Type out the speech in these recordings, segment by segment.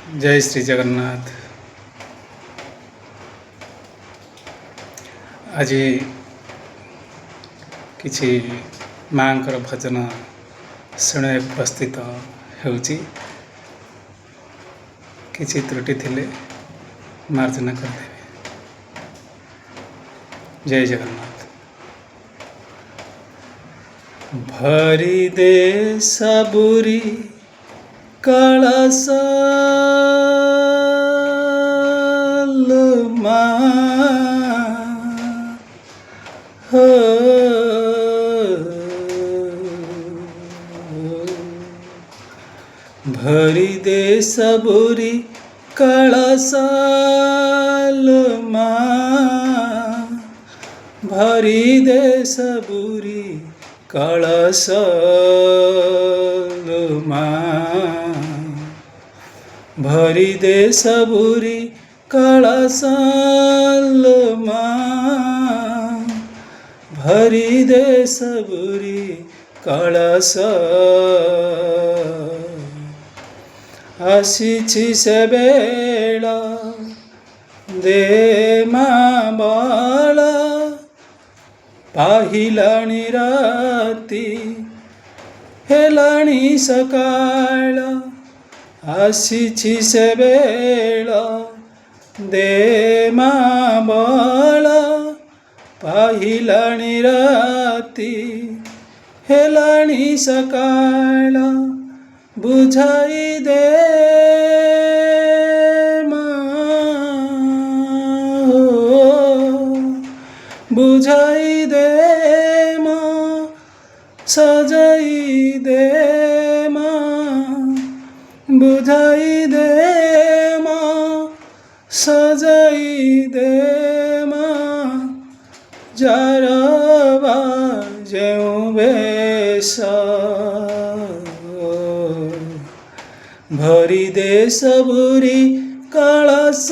जय श्री जगन्नाथ। आज किछि माँकर भजन शुणे प्रस्तुत होउछि। किछि त्रुटि थिले मार्जना करदेवे। जय जगन्नाथ। भरी दे सबुरी कलश हो भरी दे सबुरी कलश भरी दे सबुरी कलश भरी दे सबुरी कलश भरी दे सबुरी कलश आसीछि से बेला दे माँ बाला पाहिलाणी राती हेलाणी सकाळ आसीछि से बेला दे माँ बाला पाहिलाणी राती हेलाणी सकाळ बुझाई दे बुझाई दे माँ सजाई दे माँ बुझाई दे माँ सजाई दे माँ जारवा जेउ बेसा भरी दे सबुरी कलश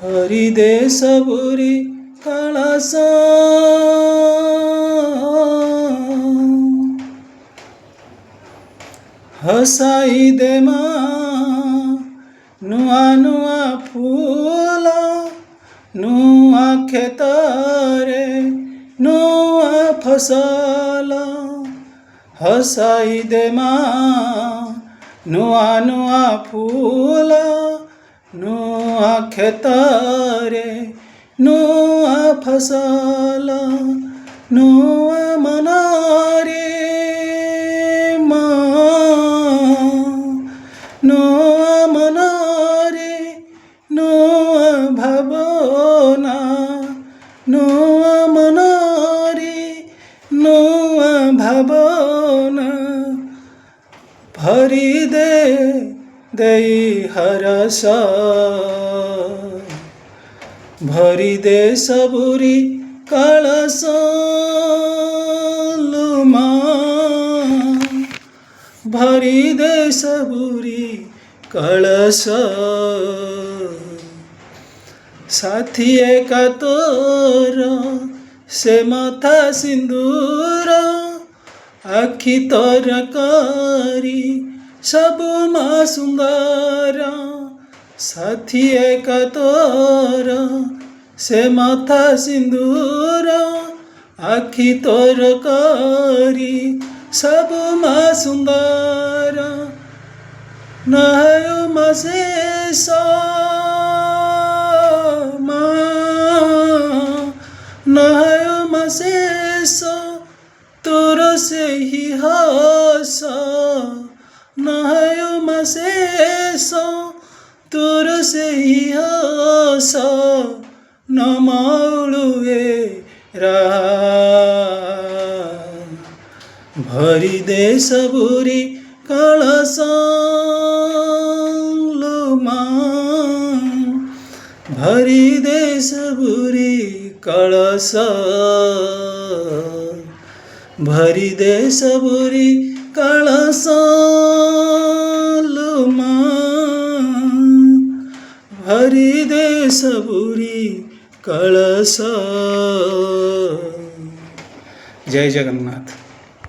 भरी दे सबुरी कलश हसाई दे माँ नुआ नुआ फूल नुआ खेतरे नुआ फसल हसाई दे माँ नुआ नुआ फूल नुआ खेतरे नुआ फसल नुआ मनारे नुआ मनारे नुआ भावना नुआ मनारे नुआ भावना भरी दे दई हरस भरी दे सबुरी कलश भरी दे सबुरी कलश साथी एका तोर से माथा सिंदूर आखि तोर करी सबु माँ सुंदर साथी एका तोर से माथा सिंदूर आखि तोर करी सबु माँ सुंदर नहायो मशेष नहायो मशेष तोर से ही हस नहायो मशेष तोर से ही हस नमालुए रा भरी दे सबुरी कलश भरी दे सबुरी कलश भरी दे सबुरी कलश भरी दे सबुरी कलश। जय जगन्नाथ।